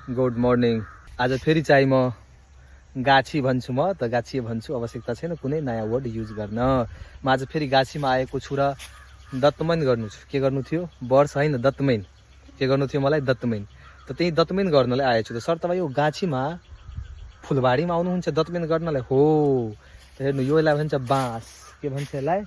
Good morning. आज फेरि चाहिँ म गाछी भन्छु, म त गाछी भन्छु, आवश्यकता छैन कुनै नयाँ वर्ड युज गर्न। म आज फेरि गाछीमा आएको छु र दत्तमैन गर्नु छु। के गर्नु थियो? वर्ष होइन, दत्तमैन। के गर्नु थियो मलाई? दत्तमैन। त त्यही दत्तमैन गर्नलाई आएछु। त सर तपाईँ यो गाछीमा फुलबारीमा आउनुहुन्छ दत्तमैन गर्नलाई? हो। त हेर्नु, योलाई भन्छ बाँस। के भन्छ यसलाई?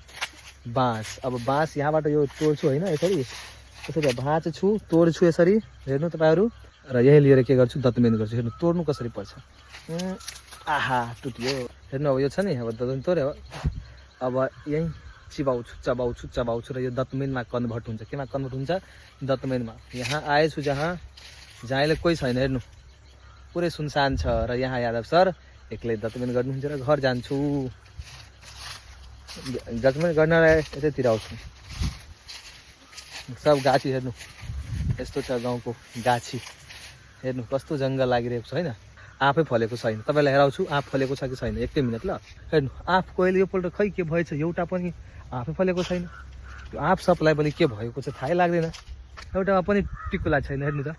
बाँस। अब बाँस यहाँबाट यो तोड्छु होइन, यसरी यसरी भाँच्छु, तोड्छु यसरी। हेर्नु तपाईँहरू, र यही लिएर के गर्छु? दत्तमैन गर्छु। हेर्नु तोड्नु कसरी पर्छ। आहा, टुट्यो। हेर्नु अब यो छ नि, अब दत्तमैन तोड्यो। अब यहीँ चिबाउँछु चबाउँछु चबाउँछु र यो दत्तमैनमा कन्भर्ट हुन्छ। केमा कन्भर्ट हुन्छ? दत्तमैनमा। यहाँ आएछु जहाँ जहाँले कोही छैन। हेर्नु पुरै सुनसान छ र यहाँ यादव सर एक्लै दत्तमैन गर्नुहुन्छ र घर जान्छु। दत्तमैन गर्नलाई यतैतिर आउँछु। सब गाछी हेर्नु यस्तो छ, गाउँको गाछी हेर्नु कस्तो जङ्गल लागिरहेको छ होइन। आफै फलेको छैन। तपाईँलाई हेराउँछु आँप फलेको छ कि छैन, एकै मिनट ल। हेर्नु आँप कहिले योपल्ट खै के भएछ, एउटा पनि आफै फलेको छैन। त्यो आँप सबलाई पनि के भएको छ थाहै लाग्दैन, एउटामा पनि टिकुला छैन। हेर्नु त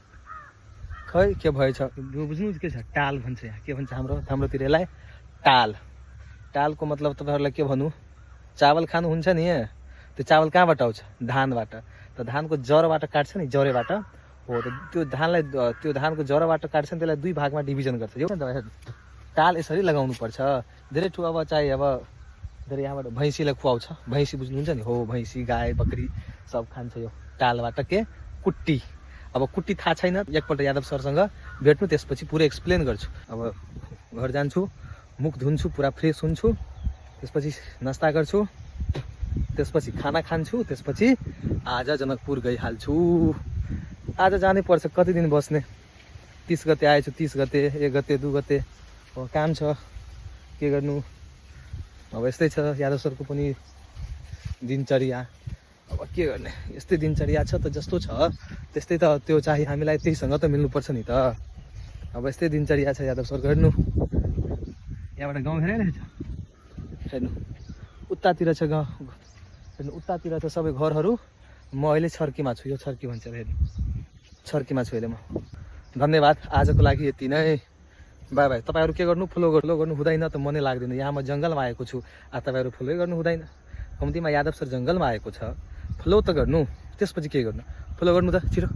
खै के भएछ। यो बुझ्नु के छ? टाल भन्छ। यहाँ के भन्छ हाम्रोतिर यसलाई? टाल। टालको मतलब तपाईँहरूलाई के भनौँ? चावल खानुहुन्छ नि, त्यो चावल कहाँबाट आउँछ? धानबाट। त धानको जरोबाट काट्छ नि, जरेबाट हो। त त्यो धानलाई, त्यो धानको जरोबाट काट्छ नि, त्यसलाई दुई भागमा डिभिजन गर्छ। यो टाल यसरी लगाउनु पर्छ। धेरै ठुलो अब चाहे अब धेरै यहाँबाट भैँसीलाई खुवाउँछ। भैँसी बुझ्नुहुन्छ नि? हो, भैँसी गाई बकरी सब खान्छ यो टालबाट। के? कुट्टी। अब कुट्टी थाहा छैन, एकपल्ट यादव सरसँग भेट्नु, त्यसपछि पुरै एक्सप्लेन गर्छु। अब घर जान्छु, मुख धुन्छु, पुरा फ्रेस हुन्छु, त्यसपछि नास्ता गर्छु, त्यसपछि खाना खान्छु, त्यसपछि आज जनकपुर गइहाल्छु। आज जानै पर्छ। कति दिन बस्ने? 30 गते आएछु, 30 गते, 1 गते, 2 गते। अब काम छ, के गर्नु। अब यस्तै छ यादव सरको पनि दिनचर्या। अब के गर्ने, यस्तै दिनचर्या छ त। जस्तो छ त्यस्तै त, त्यो चाहिँ हामीलाई त्यहीसँग त मिल्नुपर्छ नि त। अब यस्तै दिनचर्या छ यादव सरको। हेर्नु यहाँबाट गाउँ हेरिरहेछ। हेर्नु उतातिर छ गाउँ। हेर्नु उतातिर छ सबै घरहरू। म अहिले छर्कीमा छु। यो छर्की भन्छ। हेर्नु छर्कीमा छु अहिले म। धन्यवाद, आजको लागि यति नै। By by. तपाईँहरू के गर्नु? फलो गर्नु हुँदैन त मनै लाग्दैन। यहाँ म जङ्गलमा आएको छु, तपाईँहरू फलो गर्नु हुँदैन। कम्तीमा यादव सर जङ्गलमा आएको छ, फलो त गर्नु, त्यसपछि के गर्नु? फलो गर्नु त छिटो।